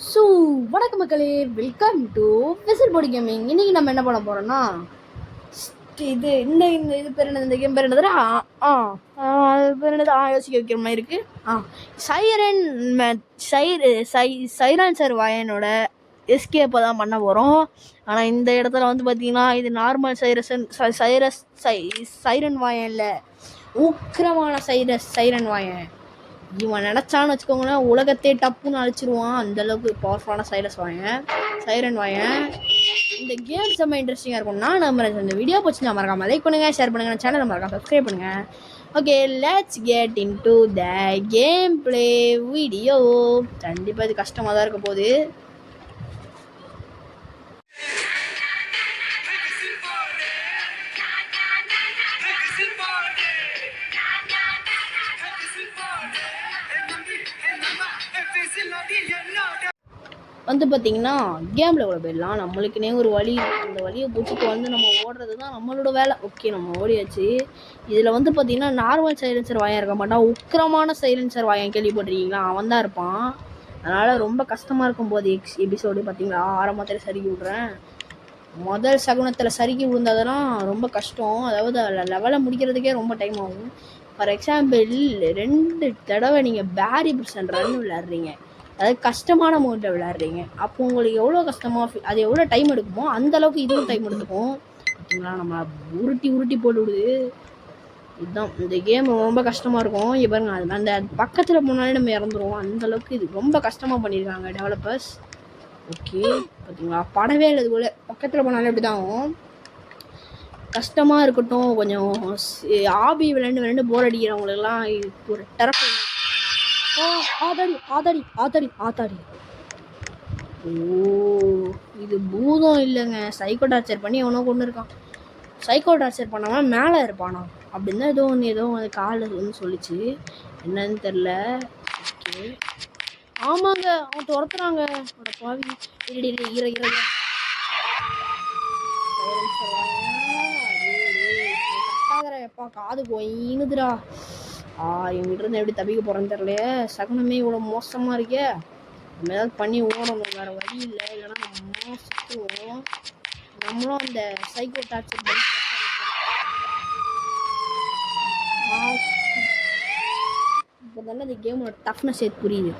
So வணக்கம் மக்களே, welcome to whistle board gaming. இன்றைக்கி நம்ம என்ன பண்ண போகிறோம்னா, இது இந்த இந்த இது பேர் என்னது, இந்த கேம் பேர் என்னது, பேர் என்னது, யோசிக்க வைக்கிற மாதிரி இருக்குது. சைரன் சார் வாயனோட எஸ்கேப்பை தான் பண்ண போகிறோம். ஆனால் இந்த இடத்துல வந்து பார்த்திங்கன்னா, இது நார்மல் சைரன் வாயன் இல்லை, உக்கிரமான சைரன் வாயன். இவன் நினச்சான்னு வச்சுக்கோங்களேன், உலகத்தே டப்புன்னு அழிச்சிருவான். அந்தளவுக்கு பவர்ஃபுல்லான சைரன் வாயன். இந்த கேம் செம்ம இன்ட்ரெஸ்டிங்காக இருக்கும்னா நம்ம இந்த வீடியோ பிடிச்சி மறக்காம லைக் பண்ணுங்கள், ஷேர் பண்ணுங்கள், சேனலை மறக்காம சப்ஸ்கிரைப் பண்ணுங்கள். Okay, let's get in to the game play video. கண்டிப்பாக இது கஷ்டமாக தான் இருக்க போகுது. வந்து பார்த்திங்கன்னா கேமில் எவ்வளோ போயிடலாம், நம்மளுக்குனே ஒரு வழி, அந்த வழியை பிடிச்சிட்டு வந்து நம்ம ஓடுறது தான் நம்மளோட வேலை. ஓகே, நம்ம ஓடியாச்சு. இதில் வந்து பார்த்திங்கன்னா நார்மல் சைலன்சர் வாயம் இருக்க மாட்டான், உக்கிரமான சைலன்சர் வாயம் கேள்விப்பட்டிருக்கீங்களா, அவன் தான் இருப்பான். அதனால் ரொம்ப கஷ்டமாக இருக்கும் போது எபிசோடு பார்த்திங்களா, ஆரம்பத்தில் சறுக்கி விட்றேன். முதல் சகுனத்தில் சறுக்கி விழுந்ததெல்லாம் ரொம்ப கஷ்டம். அதாவது லெவலை முடிக்கிறதுக்கே ரொம்ப டைம் ஆகும். ஃபார் எக்ஸாம்பிள் 2 தடவை நீங்கள் பேரி பர்சன்ட் ரன் விளையாடுறீங்க, அதாவது கஷ்டமான மோட்டில் விளையாடுறீங்க. அப்போ உங்களுக்கு எவ்வளோ கஷ்டமாக அது எவ்வளோ டைம் எடுக்குமோ அந்தளவுக்கு இதுவும் டைம் எடுத்துக்கும். பார்த்தீங்களா, நம்ம உருட்டி போட்டு விடுது. இதுதான் இந்த கேம் ரொம்ப கஷ்டமாக இருக்கும். பாருங்க, அது அந்த பக்கத்தில் போனாலே நம்ம இறந்துருவோம். அந்தளவுக்கு இது ரொம்ப கஷ்டமாக பண்ணியிருக்காங்க டெவலப்பர்ஸ். ஓகே, பார்த்தீங்களா, படவே இல்லை. இதுக்குள்ளே பக்கத்தில் போனாலே அப்படி தான் ஆகும். கஷ்டமாக இருக்கட்டும், கொஞ்சம் ஆபி விளையாண்டு போர் அடிக்கிறவங்களுக்கெல்லாம் இது ஒரு டெரப்பி. ஆத்தாடி. ஓ, இது பூதம் இல்லைங்க, சைக்கோ டார்ச்சர் பண்ணி எவனோ கொண்டு இருக்கான். சைக்கோ டார்ச்சர் பண்ணாமல் மேலே இருப்பானா அப்படின்னு தான் ஏதோ அது காலில் வந்து சொல்லிச்சு, என்னன்னு தெரில. ஓகே, ஆமாங்க, அவன் துரத்துறாங்க. ஒரு பாவி எப்பா காது போயினுதுடா. இவங்கிட்ட எப்படி தப்பிக்க போகிறேன்னு தெரியலையே. சகுனமே இவ்வளோ மோசமாக இருக்கே. நம்ம ஏதாவது பண்ணி ஓடணும், வேறு வழி இல்லை. இல்லைன்னா நம்ம சுற்றுவோம். நம்மளும் அந்த சைக்கோ டார்ச்சர் இப்போ தானே இந்த கேமோட டஃப்னஸ் புரியுது.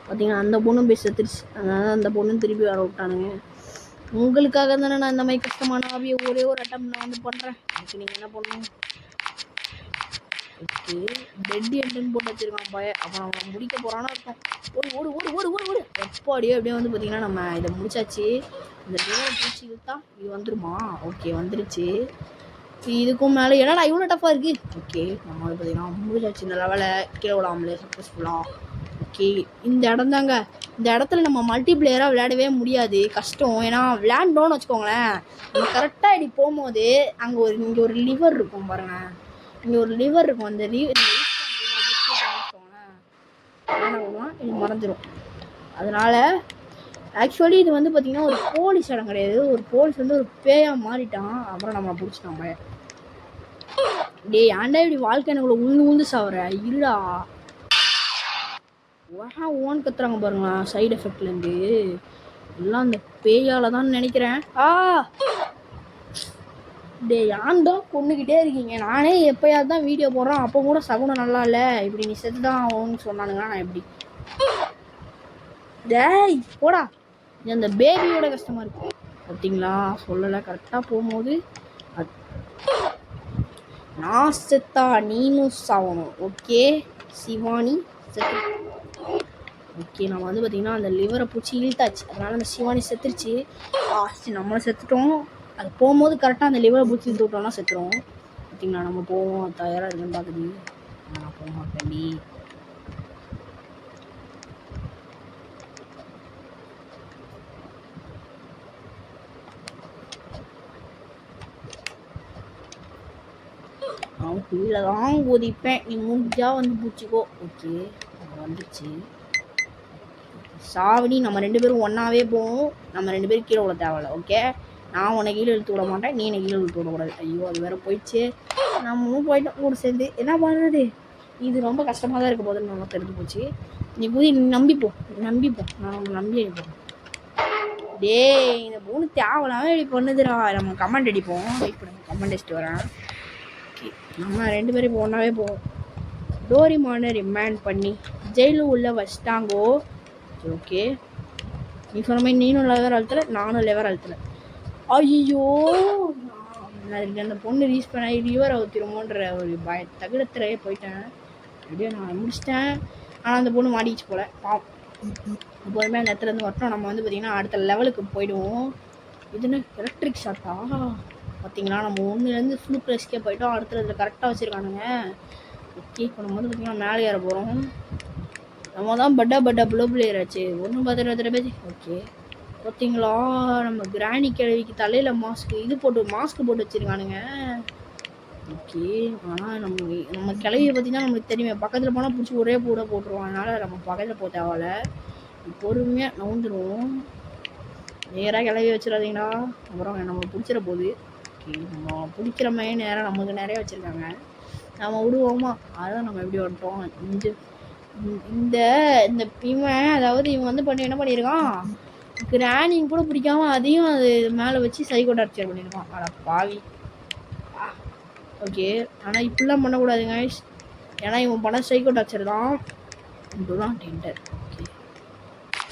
பார்த்தீங்கன்னா அந்த பொண்ணும் போய் செத்துருச்சு. அதனால அந்த பொண்ணும் திருப்பி வர விட்டானுங்க. உங்களுக்காக தானே நான் இந்த மாதிரி கஷ்டமான ஆவியை ஒரே ஒரு அட்டம் நான் வந்து பண்ணுறேன். அதுக்கு நீங்கள் என்ன பண்ணணும்? ஓகே, டெட் எண்டுன்னு போட்டு வச்சிருக்கான் பய. அப்புறம் அவன் முடிக்க போகிறான்னு இருக்கும். ஓடு எப்பாடியோ அப்படியே வந்து பார்த்திங்கன்னா நம்ம இதை முடிச்சாச்சு. இந்த டேவை பிடிச்சி இழுத்தா இது வந்துருமா? ஓகே, வந்துருச்சு. இதுக்கும் மேலே என்னடா இவ்வளோ டஃப்பாக இருக்குது. ஓகே, நம்ம வந்து பார்த்திங்கன்னா முடிச்சாச்சு. இந்த லெவலை கீழே விடாமலே சக்ஸஸ்ஃபுல்லாக. ஓகே, இந்த இடம் தாங்க. இந்த இடத்துல நம்ம மல்டிப்ளேயராக விளையாடவே முடியாது, கஷ்டம். ஏன்னா விளையாண்டோன்னு வச்சுக்கோங்களேன், நம்ம கரெக்டாக இப்படி போகும்போது அங்கே இங்கே ஒரு லிவர் இருக்கும் பாருங்கள். இங்கே ஒரு லிவர் இருக்கும். அந்த இது மறந்துடும். அதனால் ஆக்சுவலி இது வந்து பார்த்திங்கன்னா ஒரு போலீஸ் இடம் கிடையாது. ஒரு போலீஸ் வந்து ஒரு பேயாக மாறிட்டான். அப்புறம் நம்ம பிடிச்சிட்டான் பய. ஏன்டா இப்படி வாழ்க்கை எனக்குள்ள உழுந்து சாவற, இருடா. ஓன் கத்துறாங்க பாருங்களா, சைடு எஃபெக்ட்லேருந்து எல்லாம் அந்த பேயால் தான் நினைக்கிறேன். ஏன்டா கொண்டுக்கிட்டே இருக்கீங்க? நானே எப்போயாவது தான் வீடியோ போடுறேன், அப்போ கூட சகுனம் நல்லா இல்லை, இப்படி நீ செத்து தான் ஆகும்னு சொன்னானுங்கன்னா நான் எப்படி? டேய் போடா. அந்த பேபியோட கஷ்டமாக இருக்கு பார்த்தீங்களா, சொல்லலை. கரெக்டாக போகும்போது நான் செத்தா நீனும் சாகணும். ஓகே சிவானி செத்து. ஓகே, நம்ம வந்து பார்த்திங்கன்னா அந்த லிவரை பிடிச்சி இழுத்தாச்சு. அதனால் அந்த சிவானி செத்துருச்சு. நம்மளும் செத்துட்டோம். அது போகும்போது கரெக்டாக அந்த லிவரை பிடிச்சி இழுத்து விட்டோம்னா செத்துரும். பார்த்திங்களா, நம்ம போவோம். தயாராக இருக்குன்னு பார்த்துட்டு நான் போக மாட்டேன்டி. அவன் கீழே தான் குதிப்பேன், நீ முடிஞ்சா வந்து பிடிச்சிக்கோ. ஓகே, வந்துடுச்சு. சாவடி, நம்ம 2 பேரும் ஒன்றாவே போவோம். நம்ம 2 பேரும் கீழே விட தேவையில்ல. ஓகே, நான் உன்னை கீழே இழுத்து விட மாட்டேன், நீ என்னை கீழே இழுத்து விடக்கூடாது. ஐயோ, அது வேறு போயிடுச்சு. நம்மளும் போயிட்டோம் கூட சேர்ந்து. என்ன பண்ணுறது? இது ரொம்ப கஷ்டமாக தான் இருக்க போதுன்னு நல்லா தெரிஞ்சு போச்சு. நீ போய் நம்பிப்போம் நான் உங்களை நம்பி அடிப்போம். டேய் இந்த பொண்ணு தேவலாமல் இப்படி பண்ணுதுடா. நம்ம கமெண்ட் அடிப்போம். வெயிட் பண்ணுங்க, கமெண்ட் அடிச்சுட்டு வரேன். ஓகே, நம்ம 2 பேரும் இப்போ ஒன்றாவே போவோம். டோரிமானை ரிமாண்ட் பண்ணி ஜெயிலில் உள்ள வச்சிட்டாங்கோ. ஓகே, நீ சொன்ன மாதிரி நீனும் லெவர் அழுத்தலை, நானும் லெவர் அழுத்தலை. ஐயோ, அந்த பொண்ணு ரீச் பண்ண ரிவர் அவுத்திருமோன்ற ஒரு தகுடத்திலேயே போயிட்டேன். எப்படியோ நான் முடிச்சிட்டேன். ஆனால் அந்த பொண்ணு மாட்டிச்சு போல. எப்போதுமே அந்த இடத்துலேருந்து வரட்டும். நம்ம வந்து பார்த்திங்கன்னா அடுத்த லெவலுக்கு போயிடுவோம். இதுன்னு எலக்ட்ரிக் ஷாட்டா பார்த்தீங்களா? நம்ம ஒன்றுலேருந்து ஃபுல் எஸ்கேப் போயிட்டோம். அடுத்த இதில் கரெக்டாக வச்சுருக்கானுங்க. ஓகே, இப்போ நம்ம வந்து பார்த்திங்கன்னா மேலே ஏற போகிறோம். நம்ம தான் பட்டா ப்ளோ பிளேயர் ஆச்சு. ஒன்றும் பார்த்துட்டு பேச்சு. ஓகே, பார்த்தீங்களா? நம்ம கிராணி கிழவிக்கு தலையில் மாஸ்க் போட்டு வச்சுருக்கானுங்க. ஓகே, ஆனால் நம்ம கிளவியை பார்த்தீங்கன்னா நம்மளுக்கு தெரியுமே, பக்கத்தில் போனால் பிடிச்சி ஒரே போட்டுருவோம். அதனால் நம்ம பக்கத்தில் போக தேவையில்ல. பொறுமையாக நவுந்துடுவோம். நேராக கிளவி வச்சிடாதீங்களா, அப்புறம் நம்ம பிடிச்சிட போகுது. ஓகே, நம்ம பிடிக்கிற மாதிரி நேரம் நமக்கு நிறைய வச்சுருக்காங்க. நம்ம விடுவோமா? அதான் நம்ம எப்படி வந்துட்டோம். இந்த இவன் அதாவது இவன் வந்து என்ன பண்ணியிருக்கான், கிராணியும் கூட பிடிக்காம அதையும் அது மேலே வச்சு சைக்கோ டார்ச்சர் பண்ணியிருக்கான். அட பாவி. ஓகே, ஆனால் இப்படிலாம் பண்ணக்கூடாதுங்க. ஏன்னா இவன் பண்ண சைக்கோ டார்ச்சர் தான். இதுதான் டெண்டர். ஓகே,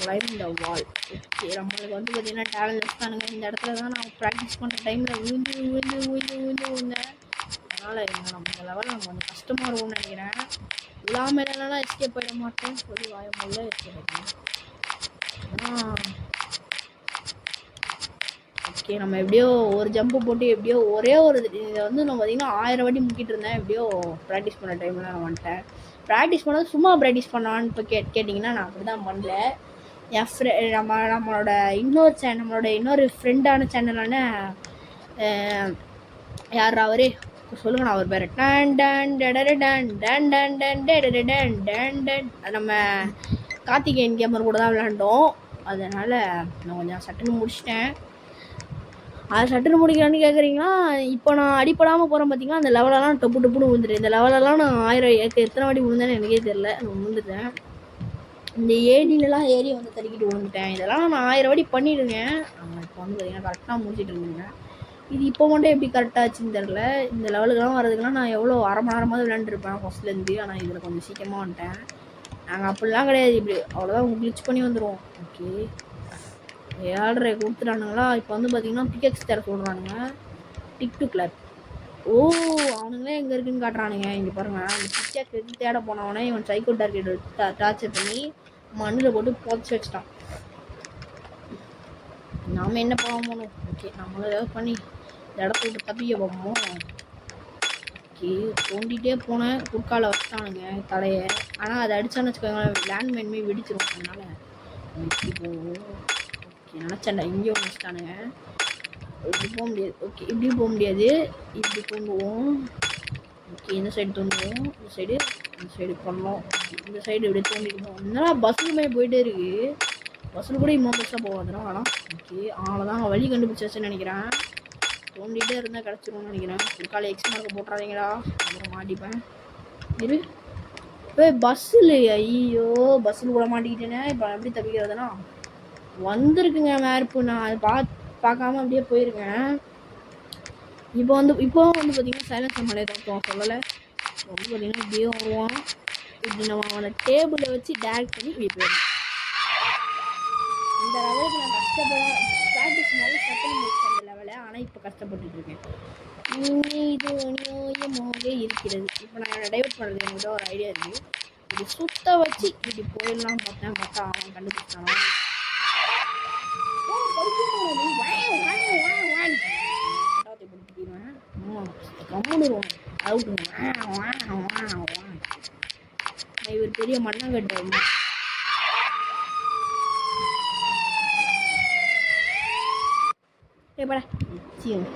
லைவ் இந்த வால். ஓகே, நம்மளுக்கு வந்து பார்த்தீங்கன்னா டேலண்ட் தானுங்க. இந்த இடத்துல தான் நான் ப்ராக்டிஸ் பண்ணுற டைமில் விழுந்தேன். அதனால் நம்ம இந்த லெவலில் நம்ம கொஞ்சம் கஷ்டமாக இருக்கும்னு நினைக்கிறேன். இல்லாமல் இல்லைன்னா எஸ்கேப் போயிட மாட்டேன் சொல்லி வாயமுள்ள எஸ்கேப் ஆகிட்டேன். ஓகே, நம்ம எப்படியோ ஒரு ஜம்ப்பு போட்டு எப்படியோ ஒரே ஒரு இதை வந்து நம்ம பார்த்திங்கன்னா 1000 வாட்டி முக்கிட்டு இருந்தேன். எப்படியோ ப்ராக்டிஸ் பண்ண டைமில் நான் வந்துட்டேன். ப்ராக்டிஸ் பண்ணது சும்மா ப்ராக்டிஸ் பண்ணான்னு இப்போ கேட்டிங்கன்னா நான் அப்படி தான் பண்ணல. என் நம்மளோட இன்னொரு ஃப்ரெண்டான சேனலான யார் அவரே சொல்லுங்க, நான் அவர் பேர் நம்ம கார்த்திகேயன் கேமர் கூட தான் விளையாண்டோம். அதனால் நான் கொஞ்சம் சட்டுன்னு முடிச்சிட்டேன். அது சட்டுன்னு முடிக்கிறான்னு கேட்குறீங்களா? இப்போ நான் அடிப்படாமல் போகிறேன் பார்த்தீங்கன்னா, அந்த லெவலெல்லாம் டப்புன்னு விழுந்துட்டேன். இந்த லெவலெல்லாம் நான் 1000 எத்தனை வாட்டி விழுந்தேன்னு எனக்கே தெரில. நான் விழுந்துட்டேன். இந்த ஏடியிலலாம் ஏறி வந்து தறிக்கிட்டு விழுந்துட்டேன். இதெல்லாம் நான் 1000 வாட்டி பண்ணிவிடுவேன். இப்போ வந்து பார்த்தீங்கன்னா கரெக்டாக முடிச்சுட்டு இருந்தேங்க. இது இப்போ மட்டும் எப்படி கரெக்டாச்சுன்னு தெரில. இந்த லெவலுக்குலாம் வரதுக்குலாம் நான் எவ்வளோ அரை மணி நேரமாவது விளையாண்டுருப்பேன் ஃபஸ்ட்லேருந்து. ஆனால் இதில் கொஞ்சம் சீக்கிரமாக வந்துட்டேன். நாங்கள் அப்படிலாம் கிடையாது. இப்படி அவ்வளோதான் கிளிச் பண்ணி வந்துடுவோம். ஓகே, ஏழ்ரை கொடுத்துட்டானுங்களா? இப்போ வந்து பார்த்தீங்கன்னா பிகெக்ஸ் தர சொல்கிறானுங்க. டிக் டு கிளப். ஓ, அவனுங்களே எங்கே இருக்குன்னு காட்டுறானுங்க. இங்கே பாருங்கள், அந்த பிக்கெக்ஸ் எடுத்து தேட போனவனே இவன் சைக்கோ டார்கெட் டார்ச்சர் பண்ணி மண்ணில் போட்டு புதைச்சி வச்சிட்டான். நாம் என்ன போகணும்? ஓகே, நம்மளும் ஏதாவது பண்ணி இந்த இடத்த விட்டு தப்பிக்க போவோம். ஓகே, தோண்டிகிட்டே போனேன். குறுக்கால வச்சுட்டானுங்க தலையை. ஆனால் அதை அடித்தான்னு வச்சுக்கோங்களேன், லேண்ட்மைன்மே வெடிச்சிடும். அதனால் இப்படி போவோம். ஓகே, நினச்சேன்டா இங்கேயும் வச்சுட்டானுங்க. இப்படி போக முடியாது. ஓகே, இப்படி போக முடியாது. இப்படி தூங்குவோம். ஓகே, இந்த சைடு தூங்குவோம். இந்த சைடு பண்ணோம். இந்த சைடு இப்படி தூண்டிடுவோம். இதெல்லாம் பஸ்ஸுமே போயிட்டே இருக்குது. பஸ்ஸில் கூட இம்மா பஸ்ஸாக போகாதுனா. ஆனால் ஓகே, அவ்வளோதான் வழி கண்டுபிடிச்சாச்சுன்னு நினைக்கிறேன். தோண்டிகிட்டே இருந்தால் கிடச்சிரும்னு நினைக்கிறேன். ஒரு காலை எக்ஸ் மார்க்கை போட்டுறாதீங்களா, அப்புறம் மாட்டிப்பேன். இரு இப்போ பஸ்ஸில், ஐயோ பஸ்ஸில் கூட மாட்டிக்கிட்டேனே. இப்போ எப்படி தப்பிக்கிறதுனா வந்திருக்குங்க மேப்பு. நான் அதை பார்க்காம அப்படியே போயிருக்கேன். இப்போ வந்து பார்த்தீங்கன்னா சைலன்ஸ் மலையை தோற்றுவோம் சொல்லலை. வந்து பார்த்தீங்கன்னா இப்படியே வருவோம். இப்படி நம்ம அவனை டேபிளை வச்சு டேரக்ட் பண்ணி இப்படி போயிடும். இந்த லெவலுக்கு நான் ப்ராக்டிஸ் மாதிரி சட்டம் முடிச்சேன் அந்த லெவலை. ஆனால் இப்போ கஷ்டப்பட்டுட்டு இருக்கேன். இது நியாயமாக இருக்கிறது. இப்போ நான் டைவர்ட் பண்ணுறது என்கிட்ட ஒரு ஐடியா இருக்குது. இப்படி சுத்த வச்சு இப்படி போயிடலாம் பார்த்தா அவன் கண்டுபிடிச்சான். இவர் பெரிய மண்ணங்கட்டு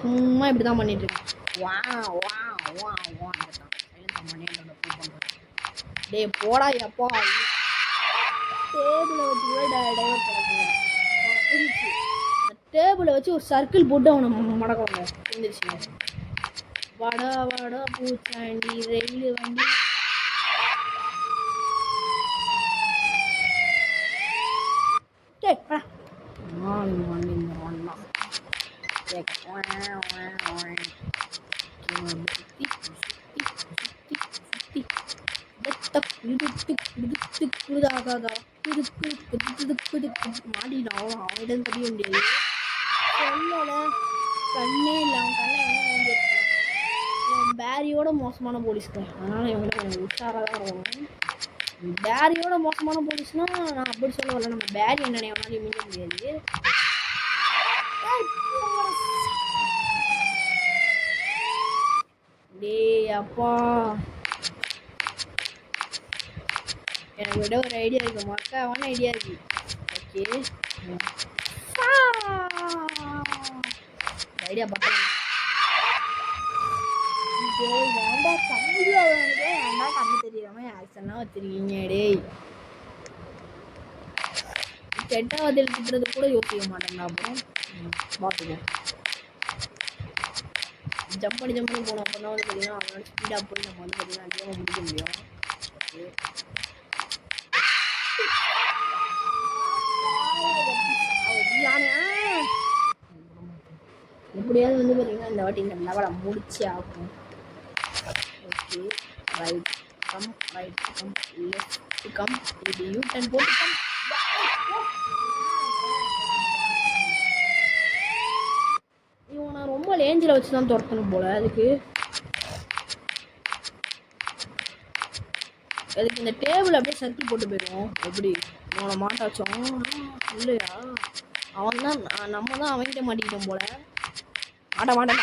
சும்மா இப்படிதான் பண்ணிட்டு இருக்கேன். டே போடா எப்போ டேபிளை வச்சு கூட டைவர்ட் பண்ண டேபிளை வச்சு ஒரு சர்க்கிள் போட்டு அவனை மடக்கவங்க எழுந்திரிச்சு. வாடா பூச்சாண்டி ரயில் வண்டி மாட்டிட்டான் அவனிடம் தெரிய முடியாது. சொல்லல கண்ணே இல்லை, அவன் கண்ணை பேரியோட மோசமான போலீஸ்க்கு, அதனால இவங்க கொஞ்சம் உஷாராக தான் இருக்கணும். பேரியோட மோசமான போலீஸ்னா நான் அப்படி சொல்ல வரல, நம்ம பேரி என்ன அவனாலையும் மீள முடியாது. டேய் அப்பா, எனக்கு விட ஒரு ஐடியா இருக்கு, மக்காவான ஐடியா இருக்கு. ஓகே ஐடியா பார்த்தா கண்ணு தெரியாம ஆக்சனா வச்சிருக்கீங்க. டேய் கெட்டாவது எழுத்துக்கிறது கூட யோசிக்க மாட்டேன்டா. அப்புறம் பார்த்துக்கோ, ஜம்ப் பண்ணி போனோம் அப்படின்னா வந்து பார்த்தீங்கன்னா அவனோட ஸ்பீடாக போய் நம்ம வந்து பார்த்தீங்கன்னா அதிகமாக முடிக்க முடியும். எப்படியாவது வந்து பார்த்தீங்கன்னா இந்த வாட்டி இந்த லெவலை முடிச்சு ஆகும். Okay right come left come, இது யூ டர்ன் போட்டு கம். இவனை ரொம்ப லேஞ்சில் வச்சு தான் துரத்தணும் போல. அதுக்கு இந்த டேபிள் அப்படியே சர்க்கிள் போட்டு போயிடுவோம். எப்படி அவனை மாட்டாச்சோம் இல்லையா? அவன் தான், நம்ம தான் அவன்கிட்ட மாட்டிக்கிட்டோம் போல. மாட்டேன்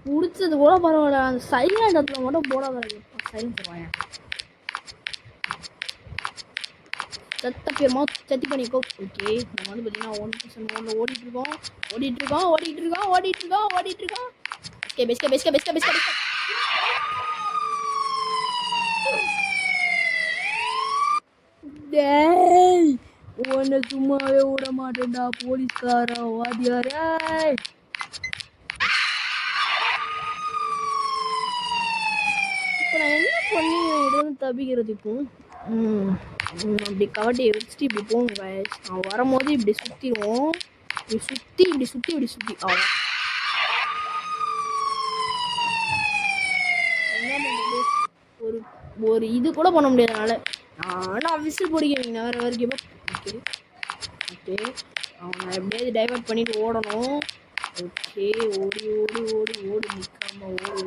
பிடிச்சது கூட பரவாயில்ல, அந்த சைலண்ட் இடத்துல மட்டும் போடாத. சைலண்ட் வாங்க சத்த பேருமா சத்தி பண்ணிக்கோ. ஓகே நம்ம வந்து பார்த்தீங்கன்னா 1% ஓடிட்டு இருக்கோம். பெஸ்கே டேய் உன்னை சும்மாவே விட மாட்டேன்டா போலீஸ்காரா வாதியாரே. இப்போ நான் என்ன பண்ணி இடம் தப்பிக்கிறது? இப்போ அப்படி கவட்டி வச்சுட்டு இப்படி போங்க. அவன் வரும்போது இப்படி சுற்றிடுவோம், இப்படி சுற்றி அவ்வளோ. என்ன பண்ணுறது, ஒரு இது கூட பண்ண முடியாதனால நான் விசில் பிடிக்கிறீங்க வேறு வரைக்கும். ஓகே அவனை எப்படியாவது டைவர்ட் பண்ணிட்டு ஓடணும். ஓகே ஓடி நிற்காம ஓடு.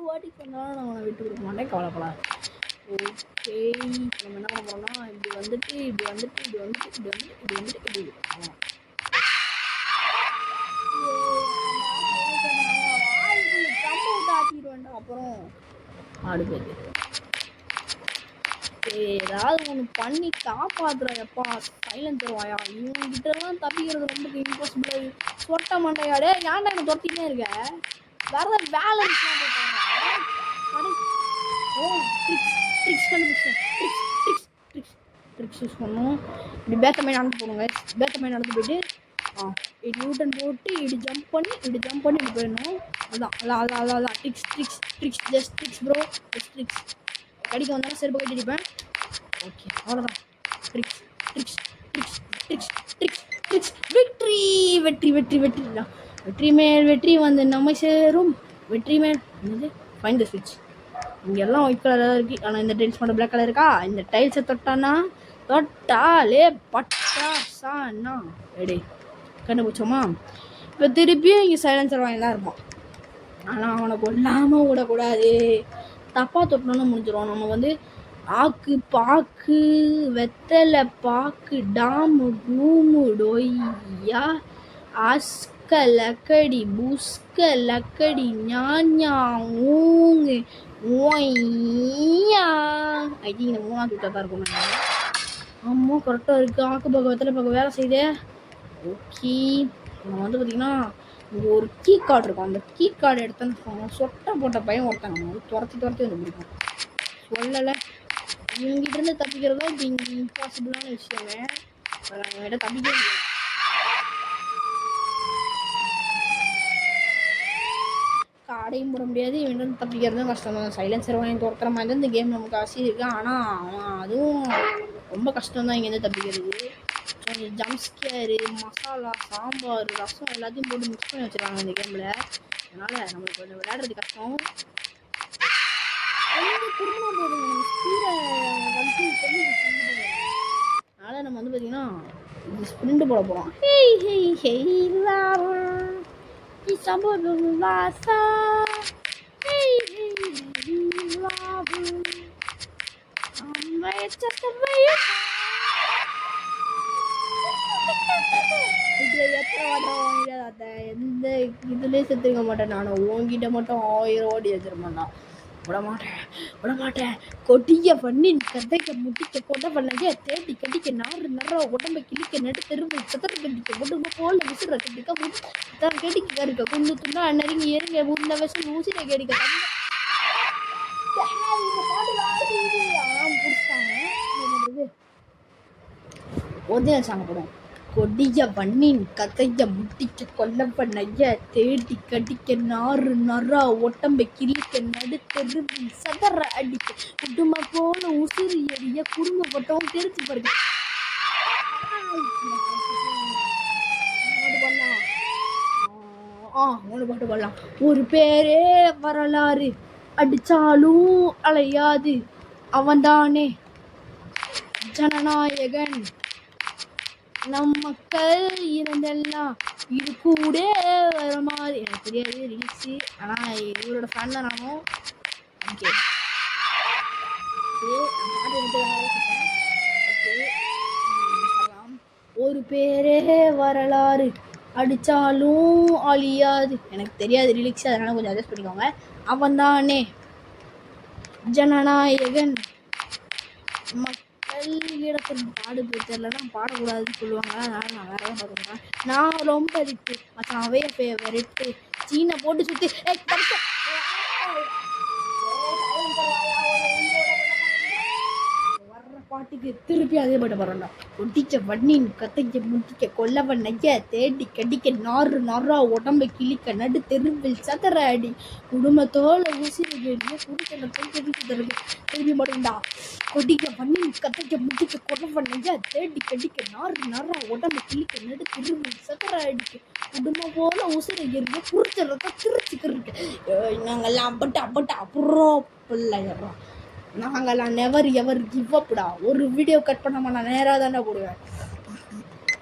வாட்டி சொன்னாலும் நான் அவனை விட்டு கொடுக்க மாட்டேன், கவலைப்படாது. ஓகே நம்ம என்ன பண்ண போறோம்னா இப்படி வந்துட்டு அப்புறம் அடுப்பது ஏதாவது ஒன்று பண்ணி காப்பாத்துறப்பா. சைலண்ட் தருவாயா? இவங்கிட்ட எல்லாம் தப்பிக்கிறது ரொம்ப இம்பாசிபிள். சொட்ட மாட்டையாடே, ஏன்டா எனக்கு துரத்திட்டே இருக்க? வேற ஏதாவது வேலை ட்ரிக்ஸ் யூஸ் பண்ணணும். இப்படி பேத்தமே நடந்து போகணுங்க. நடந்து போயிட்டு இப்படி யூட்டன் போட்டு இப்படி ஜம்ப் பண்ணி இப்படி போயிடணும். அதான் tricks just tricks bro, just tricks. கடிக்க வந்தாலும் செருப்பு கட்டி அடிப்பேன். ஓகே அவ்வளோதான். ட்ரிக்ஸ் வெற்றி மேல் வெற்றி வந்து நம்மை சேரும். வெற்றி மேல் என்னது? ஃபைண்ட் த ஸ்விட்ச். இங்கெல்லாம் ஒயிட் கலராக இருக்குது, ஆனால் இந்த டைல்ஸ் மட்டும் பிளாக் கலர் இருக்கா? இந்த டைல்ஸை தொட்டாலே பட்டாசானா ரெடி. கண்டுபிடிச்சோமா? இப்போ திருப்பியும் இங்கே சைலன்சர் வாங்கி தான் இருப்பான். ஆனால் அவனை கொல்லாமல் விடக்கூடாது. தப்பாக தொட்டணும்னு முடிஞ்சிடும். நம்ம வந்து ஆக்கு பாக்கு வெத்தலை பாக்கு டாமு கூமு டொய்யா அஸ்க லக்கடி புஸ்க லக்கடி ஞாஞா ஊங்கு ஓய்யா. ஐ திங்க் இந்த 3ஆவது விட்டா தான் இருக்கும். ஆமாம் கரெக்டாக இருக்குது. ஆக்கு பக்கம் வெத்தலை பக்கம் வேலை செய்யுது. ஓகே நம்ம வந்து பார்த்திங்கன்னா இங்கே ஒரு கீ கார்டு இருக்கும். அந்த கீ கார்டு எடுத்தோன்னு சொட்டை போட்ட பையன் ஒருத்தன் நம்ம வந்து துரத்தி வந்து பிடிக்கும். சொல்லலை இவங்கிட்ட இருந்து தப்பிக்கிறதோ இப்போ இங்கே இம்பாசிபிளான விஷயமே. என்கிட்ட தப்பிக்க முடியாது. ஆடையும் போட முடியாது. இவன் வந்து தப்பிக்கிறதும் கஷ்டம் தான். சைலன்சர் வாங்கி துரத்துற மாதிரி தான் இந்த கேம் நமக்கு ஆசை இருக்குது. ஆனால் அதுவும் ரொம்ப கஷ்டம் தான் இங்கேருந்து தப்பிக்கிறது. கொஞ்சம் ஜம்ஸ்கேரு, மசாலா, சாம்பார், ரசம் எல்லாத்தையும் போட்டு மிக்ஸ் பண்ணி வச்சுருக்காங்க இந்த கேமில். அதனால் நம்மளுக்கு கொஞ்சம் விளையாடுறது கஷ்டம். திரும்ப போதுங்க நம்ம ஸ்பீடை அதனால் நம்ம வந்து பார்த்திங்கன்னா ஸ்ப்ரிண்ட் போட போகிறோம். எந்த இதுலேயே செத்துக்க மாட்டேன். நான் உங்ககிட்ட மட்டும் 1000 ஓடி வச்சிருப்பேன்டா. விடமாட்டேன் கொட்டிய பண்ணி கதைக்க முட்டிக்க கொண்டை பண்ணங்க தேடி கட்டிக்க நாறு நற உடம்பை கிளிக்க நடு தெருவு சத்தர கட்டிக்க உடம்பு போல விசுற கட்டிக்க தான் கடிக்க இருக்க குண்டு துண்டா நறுங்கி ஏறுங்க உள்ள விஷம் ஊசிரை கடிக்க ஒதே சாங்க போடும். கொடிய பண்ணின் கதைய முட்டிக்க கொல்ல பண்ணைய தேடி கடிக்க நாறு நறா ஒட்டம்பை கிளிக்க நடு தெருவில் சதற அடிக்க குடும்ப போல உசிறு எடிய குடும்பப்பட்டவங்க தெரிச்சு பாருங்க. பாட்டு பாடலாம். ஒரு பேரே வரலாறு அடிச்சாலும் அலையாது அவன்தானே ஜனநாயகன். நம் மக்கள் இருந்தெல்லாம் இது கூட வர மாதிரி எனக்கு தெரியாது ரிலீக்ஸு. ஆனால் இவரோட ஃபேன் தான் நானும். ஓகே ஒரு பேரே வரலாறு அடித்தாலும் அழியாது. எனக்கு தெரியாது ரிலீக்ஸ், அதனால் கொஞ்சம் அட்ஜஸ்ட் பண்ணிக்கோங்க. அவன் தானே ஜனநாயகன். இடத்துல பாடு தெரியலன்னா பாடக்கூடாதுன்னு சொல்லுவாங்க. அதனால நான் வேற தான் பார்த்துக்கிறேன். நான் ரொம்ப ரிட்டு மச்சான் அவைய வெரைட்டு சீனை போட்டு சுற்றி வர்ற பாட்டுக்கு திருப்பி அதே பாட்டு பாடுறா. ஒட்டிச்ச வண்ணின் கத்தைக்க முட்டிக்க கொல்லவன் நைய தேடி கடிக்க நாறு நறா உடம்பை கிளிக்க நடு தெருவில் சதற அடி குடும்பத்தோட உசிறு கேடிய குடிக்கல கடிக்க திரும்பி மாட்டேன்டா. கொடிக்க வண்ணின் கத்தைக்க முட்டிக்க கொல்லவன் நைய தேடி கடிக்க நாறு நறா உடம்பை கிளிக்க நடு தெருவில் சதற அடிக்க குடும்பம் போல உசிறு எறிய குறிச்சிடறத திருச்சிக்கிறீங்க. நாங்கெல்லாம் அப்பட்டா அப்புறம் பிள்ளைறோம். நாங்கெல்லாம் நெவர் எவர் கிவ் அப்டா. ஒரு வீடியோ கட் பண்ணாமல் நான் நேராக தானே போடுவேன்.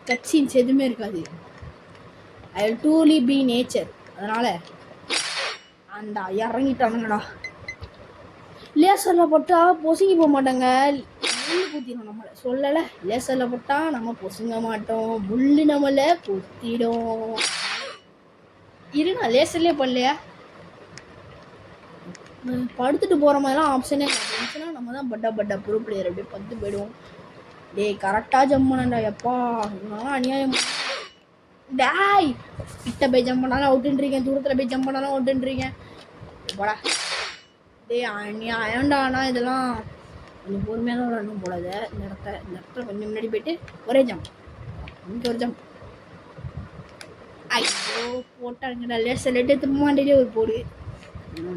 கட் சீன்ஸ் எதுவுமே இருக்காது. I will truly be nature. அதனால் அந்த இறங்கிட்டானுங்கடா. லேசரில் போட்டால் பொசுங்கி போக மாட்டாங்க. முள் குத்திடும் நம்மளை. சொல்லலை, லேசரில் போட்டால் நம்ம பொசுங்க மாட்டோம். முள் நம்மளை குத்திடும். இருண்ணா லேசர்லேயே பண்ணலையா? படுத்துட்டு போகிற மாதிரிலாம் ஆப்ஷனே இருந்துச்சுன்னா நம்ம தான் பட்டா ப்ரோ பிளேயர் அப்படியே 10 போயிடுவோம். டேய் கரெக்டாக ஜம்ப் பண்ணண்டா. எப்பா நான் அநியாயம். டேய் கிட்ட போய் ஜம்ப் பண்ணாலும் அவுட்டுன்றீங்க, தூரத்தில் போய் ஜம்ப் பண்ணாலும் அவுட்டுன்றீங்க. போடா டேய் அநியாயம்டா. ஆனால் இதெல்லாம் கொஞ்சம் பொறுமையாக தான் விளாடணும் போடாத. இந்த இடத்துல கொஞ்சம் முன்னாடி போயிட்டு ஒரே ஜம்ப், இங்கே ஒரு ஜம்ப். ஐயோ போட்டாங்கடா. லேசர் லேட்டு திரும்பாண்டிலே ஒரு போடு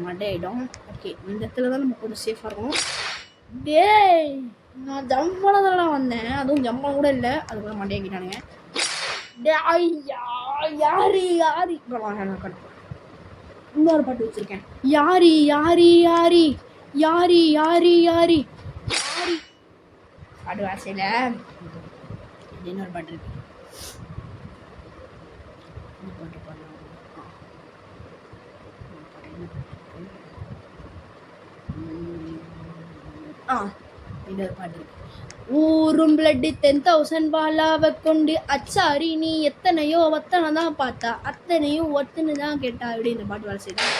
மண்டே ஆகிடும். ஓகே இந்த இடத்துல தான் நம்ம கொஞ்சம் சேஃபாக இருக்கணும். டேய் நான் ஜம்ப் பண்ணதெல்லாம் வந்தேன், அதுவும் ஜம்ப் பண்ண கூட இல்லை, அதுக்குள்ள மண்டே ஆக்கிட்டானுங்க. டே ஐயா யாரி இன்னொரு பாட்டு வச்சுருக்கேன். யாரி யாரி யாரி யாரி யாரி யாரி யாரி பாட்டு வாசையில் இன்னொரு பாட்டு இருக்கு. பாட்டு பண்ணலாம். இன்னொரு பாட்டு இருக்கு. ஊரும் பிளட்டு 10,000 பாலாவை கொண்டு அச்சாரி நீ எத்தனையோ ஒத்தனை தான் பார்த்தா அத்தனையும் ஒத்துன்னு தான் கேட்டா. அப்படி இந்த பாட்டு வேலை செய்தான்.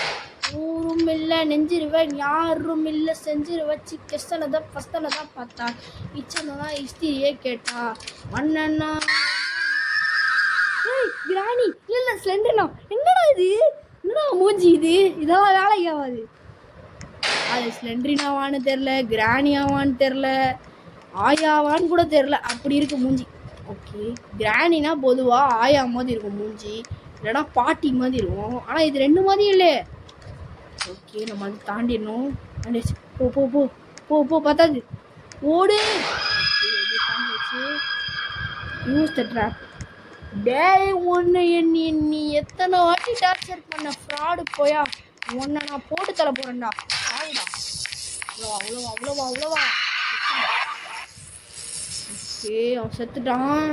ஊரும் இல்லை நெஞ்சிருவேன் யாரும் இல்லை செஞ்சிருவேன் சிக்கனை தான் ஃபஸ்ட்டனை தான் பார்த்தா இச்சனை தான் இஸ்திரியே கேட்டா மண்ணா கிராணி இல்லை ஸ்லெண்டர்னா. என்னடா இது, என்னடா மூஞ்சி இது, இதெல்லாம் வேலைக்கு ஆகாது. அது ஸ்லெண்ட்ரினாவான்னு தெரில, கிராணியாவான்னு தெரில, ஆயாவான்னு கூட தெரில, அப்படி இருக்கு மூஞ்சி. ஓகே கிராணினா பொதுவாக ஆயா மாதிரி இருக்கும் மூஞ்சி, இல்லைனா பாட்டி மாதிரி இருக்கும். ஆனால் இது ரெண்டு மாதிரி இல்லை. ஓகே நம்ம அதை தாண்டிடணும். போ போ போ போ போ பத்தாது ஓடு. Use the drop. டேய் ஒன்று நீ எத்தனை வாட்டி டார்ச்சர் பண்ண ஃப்ராடு போயா, உன்னை நான் போட்டு தர போகிறேன்டா. ஆவுடா அவ்வளோவா. ஓகே அவன் செத்துட்டான்.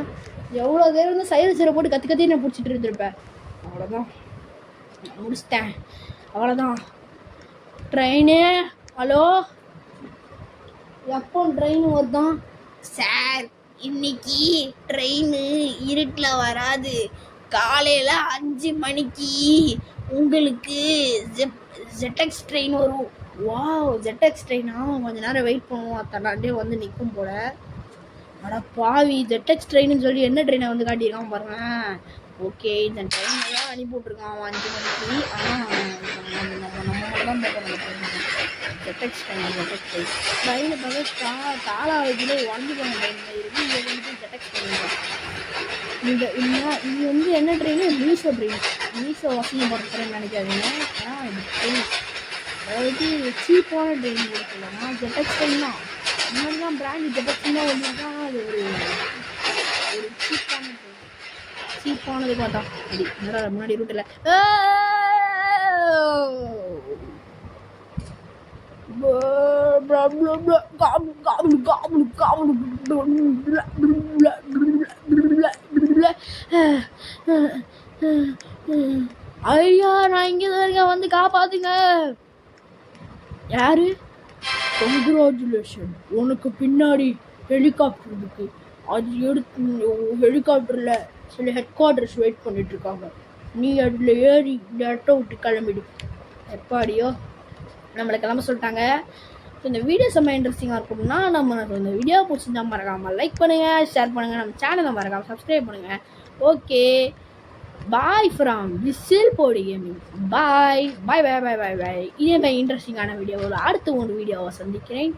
எவ்வளோ பேர் வந்து சைலன்சரை போட்டு கத்தி நான் பிடிச்சிட்டு இருந்திருப்பேன். அவ்வளோதான் முடிச்சிட்டேன். அவ்வளோதான். ட்ரெயினு ஹலோ எப்போ ட்ரெயின் வருதான் சார்? இன்னைக்கு ட்ரெயின் இருட்டில் வராது, காலையில் 5 மணிக்கு உங்களுக்கு ஜெட்டெக்ஸ் ட்ரெயின் வரும். வாவ் ஜெட்டெக்ஸ் ட்ரெயினா? கொஞ்ச நேரம் வெயிட் பண்ணுவோம், அத்தனாண்டே வந்து நிற்கும் போல. அட பாவி, ஜெட்டெக்ஸ் ட்ரெயின்னு சொல்லி என்ன ட்ரெயினை வந்து காட்டியிருக்கான் பாருங்க. ஓகே இந்த ட்ரெயினை தான் அனுப்பி விட்ருக்கான் அவன் 5 மணிக்கு. ஆனால் நம்ம மட்டும் தான் போட்டோம். ஜெட்டெக்ஸ் ட்ரெயினை பார்க்க காலாவதியில் உடஞ்சி போன ட்ரெயின் இருக்குது. இங்கே வந்து ஜெட்டெக்ஸ் ட்ரெயின். இது வந்து என்ன ட்ரெயின்? மீஷோ ட்ரெயின். மீஷோ வசதி போட்டுறேன்னு நினைக்காதீங்க. ஆனால் இது ட்ரெயின் அதாவது சீப்பான ட்ரெயின் கூட சொல்லலாம். ஜெட்டெக்ஸ் ட்ரெயின் தான். முன்னாடி தான் பிராண்ட் ஜெட்டெக்ஸ் தான் வந்துருக்கான். அது ஒரு சீப்பானது பார்த்தா அப்படி முன்னாடி ரூட்டில் ஐயா நான் இங்கே தான் இருக்கேன், வந்து காப்பாத்துங்க. யாரு? கங்க்ராச்சுலேஷன், உனக்கு பின்னாடி ஹெலிகாப்டர் இருக்கு. அது எடுத்து ஹெலிகாப்டரில் சில ஹெட் குவார்ட்டர்ஸ் வெயிட் பண்ணிட்டு இருக்காங்க. நீ அதில் ஏறி இந்த இடத்த விட்டு கிளம்பிடு. எப்பாடியோ நம்மளை கிளம்ப சொல்லிட்டாங்க. ஸோ இந்த வீடியோ செம்ம இன்ட்ரெஸ்டிங்காக இருக்கணும்னா நம்ம இந்த வீடியோ பிடிச்சிருந்தா மறக்காமல் லைக் பண்ணுங்கள், ஷேர் பண்ணுங்கள், நம்ம சேனலை மறக்காமல் சப்ஸ்கிரைப் பண்ணுங்கள். Okay bye from Whistle Podi Gaming. Bye bye bye bye bye bye. இதே மாதிரி இன்ட்ரெஸ்டிங்கான வீடியோவில் அடுத்த ஒரு வீடியோவை சந்திக்கிறேன்.